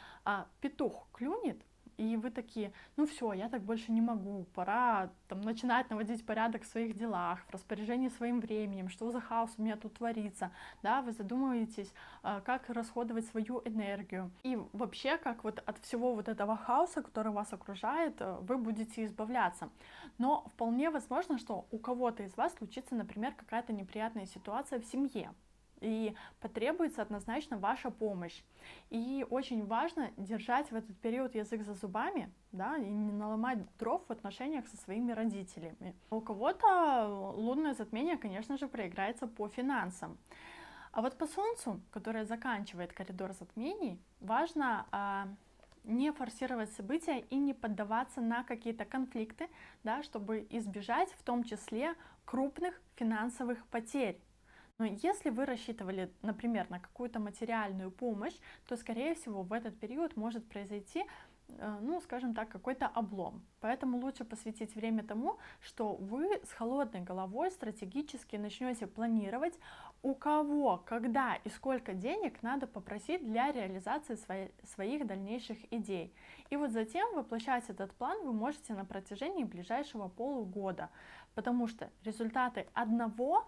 Speaker 1: петух клюнет, и вы такие, ну все, я так больше не могу, пора там начинать наводить порядок в своих делах, в распоряжении своим временем, что за хаос у меня тут творится, да, вы задумываетесь, как расходовать свою энергию, и вообще, как вот от всего вот этого хаоса, который вас окружает, вы будете избавляться. Но вполне возможно, что у кого-то из вас случится, например, какая-то неприятная ситуация в семье, и потребуется однозначно ваша помощь. И очень важно держать в этот период язык за зубами, да, и не наломать дров в отношениях со своими родителями. У кого-то лунное затмение, конечно же, проиграется по финансам. А вот по Солнцу, которое заканчивает коридор затмений, важно не форсировать события и не поддаваться на какие-то конфликты, да, чтобы избежать в том числе крупных финансовых потерь. Но если вы рассчитывали, например, на какую-то материальную помощь, то, скорее всего, в этот период может произойти, скажем так, какой-то облом. Поэтому лучше посвятить время тому, что вы с холодной головой стратегически начнете планировать, у кого, когда и сколько денег надо попросить для реализации своих дальнейших идей. И вот затем воплощать этот план вы можете на протяжении ближайшего полугода. Потому что результаты одного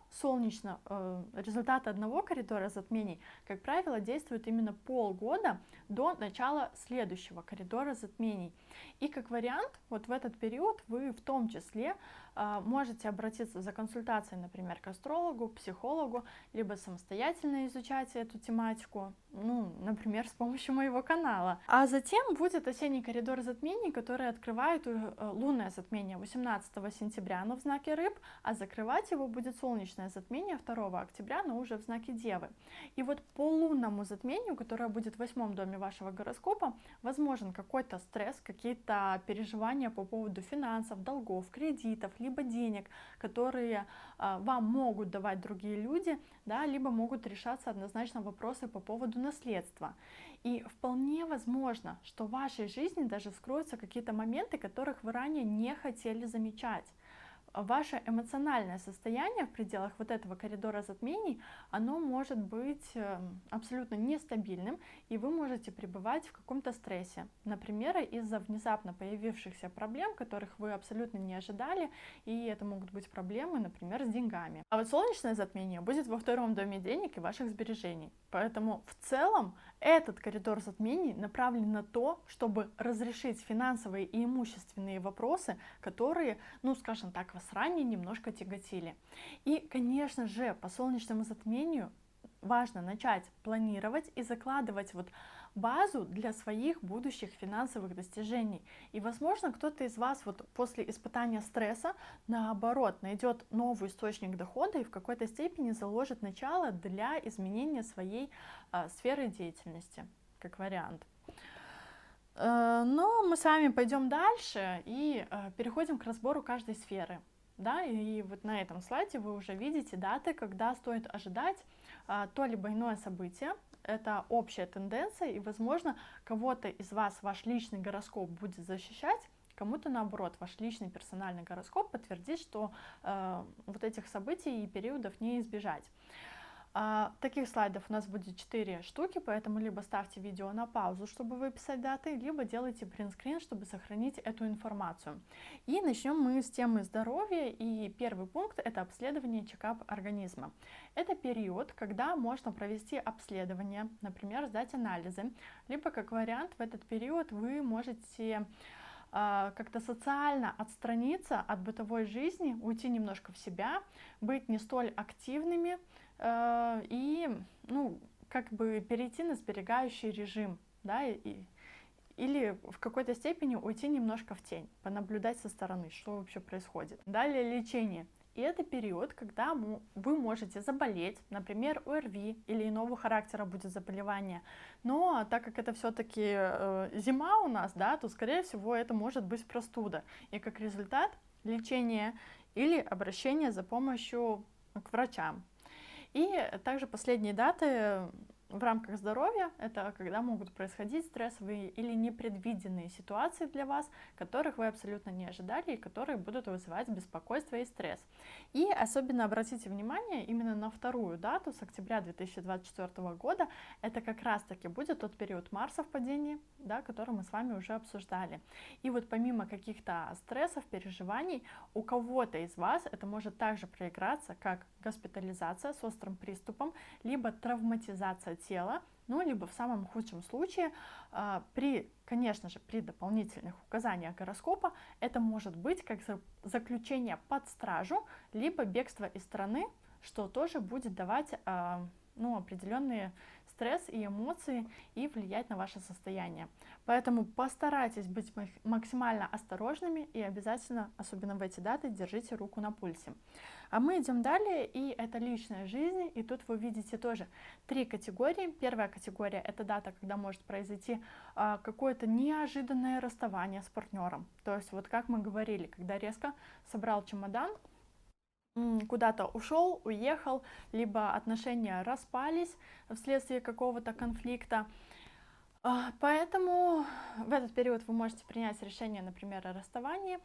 Speaker 1: коридора затмений, как правило, действуют именно полгода до начала следующего коридора затмений. И как вариант, вот в этот период вы в том числе можете обратиться за консультацией, например, к астрологу, к психологу, либо самостоятельно изучать эту тематику, например, с помощью моего канала. А затем будет осенний коридор затмений, который открывает лунное затмение 18 сентября, но в знаке Рыб, а закрывать его будет солнечное затмение 2 октября, но уже в знаке Девы. И вот по лунному затмению, которое будет в 8 доме вашего гороскопа, возможен какой-то стресс, какие-то переживания по поводу финансов, долгов, кредитов, либо денег, которые вам могут давать другие люди, да, либо могут решаться однозначно вопросы по поводу наследства. И вполне возможно, что в вашей жизни даже вскроются какие-то моменты, которых вы ранее не хотели замечать. Ваше эмоциональное состояние в пределах вот этого коридора затмений, оно может быть абсолютно нестабильным, и вы можете пребывать в каком-то стрессе. Например, из-за внезапно появившихся проблем, которых вы абсолютно не ожидали, и это могут быть проблемы, например, с деньгами. А вот солнечное затмение будет во втором доме денег и ваших сбережений. Поэтому в целом этот коридор затмений направлен на то, чтобы разрешить финансовые и имущественные вопросы, которые, ну скажем так, вас ранее немножко тяготили. И, конечно же, по солнечному затмению важно начать планировать и закладывать вот базу для своих будущих финансовых достижений. И, возможно, кто-то из вас вот после испытания стресса, наоборот, найдет новый источник дохода и в какой-то степени заложит начало для изменения своей сферы деятельности, как вариант. Но мы с вами пойдем дальше и переходим к разбору каждой сферы. Да, и вот на этом слайде вы уже видите даты, когда стоит ожидать то либо иное событие. Это общая тенденция, и, возможно, кого-то из вас ваш личный гороскоп будет защищать, кому-то наоборот, ваш личный персональный гороскоп подтвердит, что вот этих событий и периодов не избежать. Таких слайдов у нас будет 4 штуки, поэтому либо ставьте видео на паузу, чтобы выписать даты, либо делайте принтскрин, чтобы сохранить эту информацию. И начнем мы с темы здоровья, и первый пункт — это обследование, чекап организма. Это период, когда можно провести обследование, например, сдать анализы, либо как вариант в этот период вы можете как-то социально отстраниться от бытовой жизни, уйти немножко в себя, быть не столь активными, и, ну, как бы перейти на сберегающий режим, да, или в какой-то степени уйти немножко в тень, понаблюдать со стороны, что вообще происходит. Далее лечение. И это период, когда вы можете заболеть, например, ОРВИ или иного характера будет заболевание. Но так как это все-таки зима у нас, да, то, скорее всего, это может быть простуда. И как результат лечение или обращение за помощью к врачам. И также последние даты в рамках здоровья — это когда могут происходить стрессовые или непредвиденные ситуации для вас, которых вы абсолютно не ожидали и которые будут вызывать беспокойство и стресс. И особенно обратите внимание именно на вторую дату с октября 2024 года. Это как раз-таки будет тот период Марса в падении, да, который мы с вами уже обсуждали. И вот помимо каких-то стрессов, переживаний, у кого-то из вас это может также проиграться как госпитализация с острым приступом, либо травматизация тела, ну, либо в самом худшем случае, конечно же, при дополнительных указаниях гороскопа, это может быть как заключение под стражу, либо бегство из страны, что тоже будет давать ну, определенные стресс и эмоции и влиять на ваше состояние. Поэтому постарайтесь быть максимально осторожными и обязательно, особенно в эти даты, держите руку на пульсе. А мы идем далее, и это личная жизнь, и тут вы видите тоже 3 категории. Первая категория — это дата, когда может произойти какое-то неожиданное расставание с партнером. То есть вот как мы говорили, когда резко собрал чемодан, куда-то ушел, уехал, либо отношения распались вследствие какого-то конфликта. Поэтому в этот период вы можете принять решение, например, о расставании,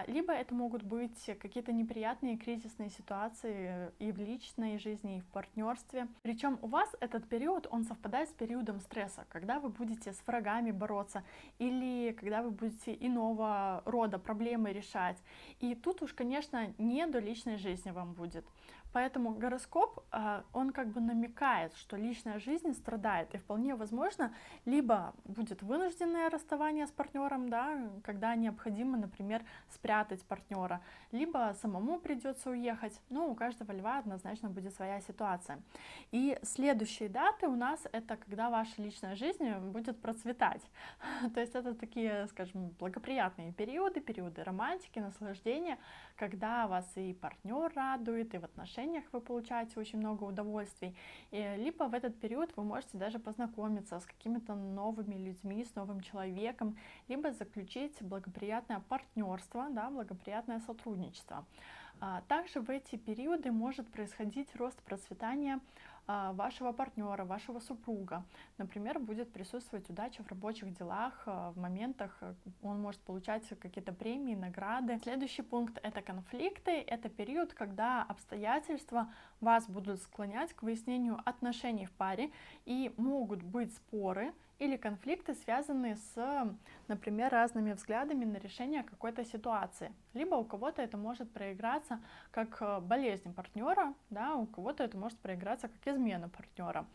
Speaker 1: либо это могут быть какие-то неприятные кризисные ситуации и в личной жизни, и в партнерстве. Причем у вас этот период, он совпадает с периодом стресса, когда вы будете с врагами бороться или когда вы будете иного рода проблемы решать. И тут уж, конечно, не до личной жизни вам будет. Поэтому гороскоп, он как бы намекает, что личная жизнь страдает, и вполне возможно, либо будет вынужденное расставание с партнером, да, когда необходимо, например, спрятать партнера, либо самому придется уехать. Но у каждого льва однозначно будет своя ситуация. И следующие даты у нас — это когда ваша личная жизнь будет процветать. То есть это такие, скажем, благоприятные периоды, периоды романтики, наслаждения, когда вас и партнер радует, и в отношениях вы получаете очень много удовольствий. Либо в этот период вы можете даже познакомиться с какими-то новыми людьми, с новым человеком, либо заключить благоприятное партнерство партнерство, да, благоприятное сотрудничество. Также в эти периоды может происходить рост процветания вашего партнера, вашего супруга. Например, будет присутствовать удача в рабочих делах, в моментах он может получать какие-то премии, награды. Следующий пункт — это конфликты. Это период, когда обстоятельства вас будут склонять к выяснению отношений в паре, и могут быть споры или конфликты, связанные с, например, разными взглядами на решение какой-то ситуации. Либо у кого-то это может проиграться как болезнь партнера, да, у кого-то это может проиграться как измена партнера.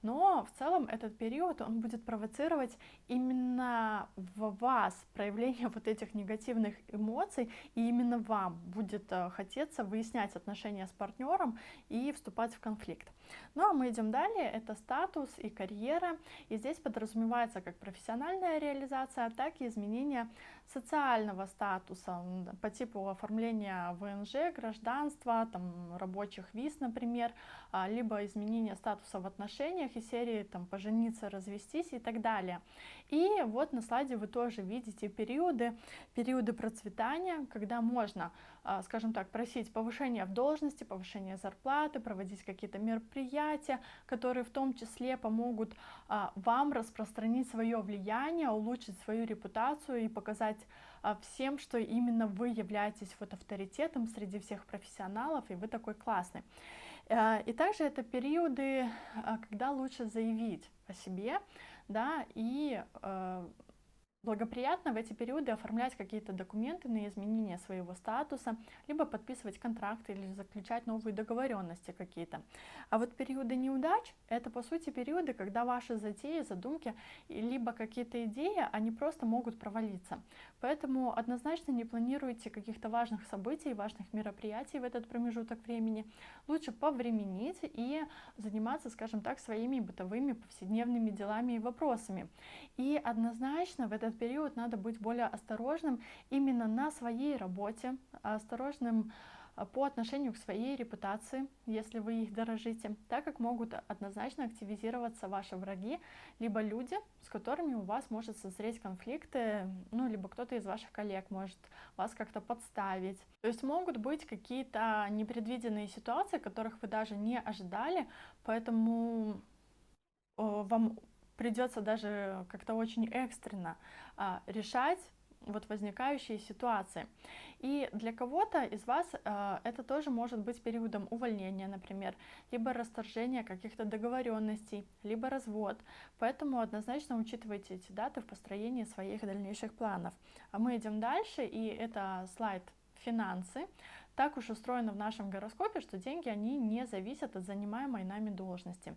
Speaker 1: Но в целом этот период, он будет провоцировать именно в вас проявление вот этих негативных эмоций, и именно вам будет хотеться выяснять отношения с партнером и вступать в конфликт. Ну а мы идем далее, это статус и карьера, и здесь подразумевается как профессиональная реализация, так и изменение социального статуса по типу оформления ВНЖ, гражданства, там, рабочих виз, например, либо изменение статуса в отношениях из серии там, пожениться, развестись и так далее. И вот на слайде вы тоже видите периоды процветания, когда можно, скажем так, просить повышения в должности, повышения зарплаты, проводить какие-то мероприятия, которые в том числе помогут вам распространить свое влияние, улучшить свою репутацию и показать всем, что именно вы являетесь вот авторитетом среди всех профессионалов, и вы такой классный. И также это периоды, когда лучше заявить о себе, да, и благоприятно в эти периоды оформлять какие-то документы на изменение своего статуса, либо подписывать контракты или заключать новые договоренности какие-то. А вот периоды неудач — это по сути периоды, когда ваши затеи, задумки, либо какие-то идеи, они просто могут провалиться. Поэтому однозначно не планируйте каких-то важных событий, важных мероприятий в этот промежуток времени. Лучше повременить и заниматься, скажем так, своими бытовыми повседневными делами и вопросами. И однозначно в этот период надо быть более осторожным именно на своей работе, осторожным по отношению к своей репутации, если вы их дорожите, так как могут однозначно активизироваться ваши враги, либо люди, с которыми у вас может созреть конфликты, ну, либо кто-то из ваших коллег может вас как-то подставить. То есть могут быть какие-то непредвиденные ситуации, которых вы даже не ожидали, поэтому вам придется даже как-то очень экстренно решать вот возникающие ситуации. И для кого-то из вас это тоже может быть периодом увольнения, например, либо расторжения каких-то договоренностей, либо развод. Поэтому однозначно учитывайте эти даты в построении своих дальнейших планов. А мы идем дальше, и это слайд «Финансы». Так уж устроено в нашем гороскопе, что деньги, они не зависят от занимаемой нами должности.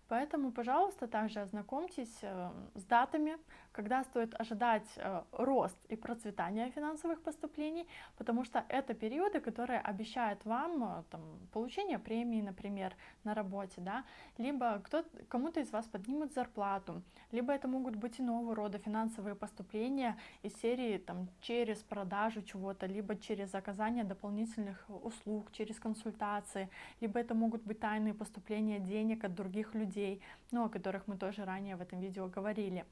Speaker 1: Поэтому, пожалуйста, также ознакомьтесь с датами, когда стоит ожидать рост и процветание финансовых поступлений, потому что это периоды, которые обещают вам там, получение премии, например, на работе, да, либо кому-то из вас поднимут зарплату, либо это могут быть иного рода финансовые поступления из серии там, через продажу чего-то, либо через оказание дополнительных услуг, через консультации, либо это могут быть тайные поступления денег от других людей, ну, о которых мы тоже ранее в этом видео говорили.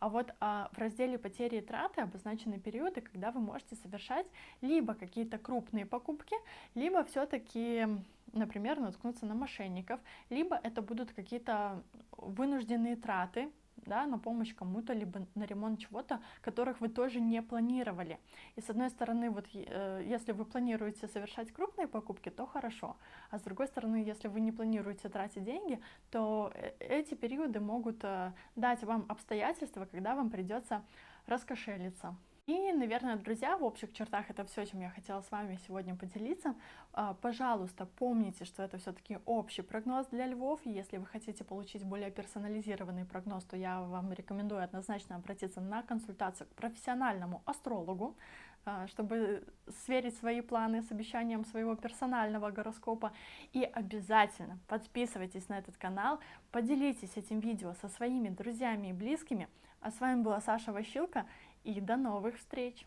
Speaker 1: А вот в разделе потери и траты обозначены периоды, когда вы можете совершать либо какие-то крупные покупки, либо все-таки, например, наткнуться на мошенников, либо это будут какие-то вынужденные траты, да, на помощь кому-то, либо на ремонт чего-то, которых вы тоже не планировали. И с одной стороны, вот если вы планируете совершать крупные покупки, то хорошо. А с другой стороны, если вы не планируете тратить деньги, то эти периоды могут дать вам обстоятельства, когда вам придется раскошелиться. И, наверное, друзья, в общих чертах это все, чем я хотела с вами сегодня поделиться. Пожалуйста, помните, что это все-таки общий прогноз для львов. И если вы хотите получить более персонализированный прогноз, то я вам рекомендую однозначно обратиться на консультацию к профессиональному астрологу, чтобы сверить свои планы с обещанием своего персонального гороскопа. И обязательно подписывайтесь на этот канал, поделитесь этим видео со своими друзьями и близкими. А с вами была Саша Ващилко, и до новых встреч!